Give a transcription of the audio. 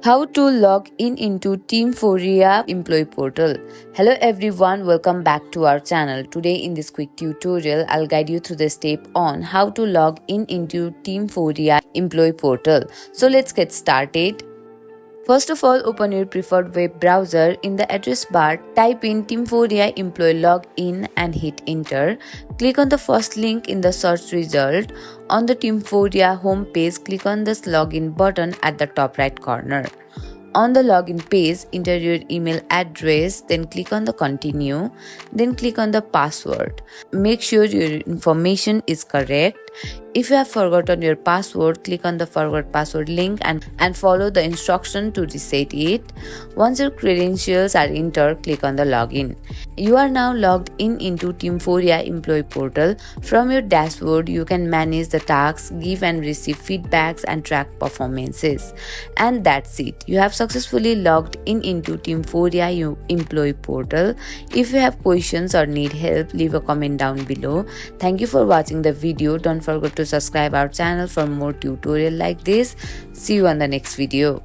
How to log in into Teamphoria Employee Portal. Hello everyone, welcome back to our channel. Today in this quick tutorial, I'll guide you through the step on how to log in into Teamphoria Employee Portal. So let's get started. First of all, open your preferred web browser. In the address bar, type in Teamphoria Employee Login and hit enter. Click on the first link in the search result. On the Teamphoria homepage, click on this login button at the top right corner. On the login page, enter your email address, then click on the continue, then click on the password. Make sure your information is correct. If you have forgotten your password, click on the forgot password link and follow the instruction to reset it. Once your credentials are entered, click on the login. You are now logged in into Teamphoria Employee Portal. From your dashboard, you can manage the tasks, give and receive feedbacks and track performances. And that's it. You have successfully logged in into Teamphoria Employee Portal. If you have questions or need help, leave a comment down below. Thank you for watching the video. Don't forget to subscribe our channel for more tutorial like this. See you on the next video.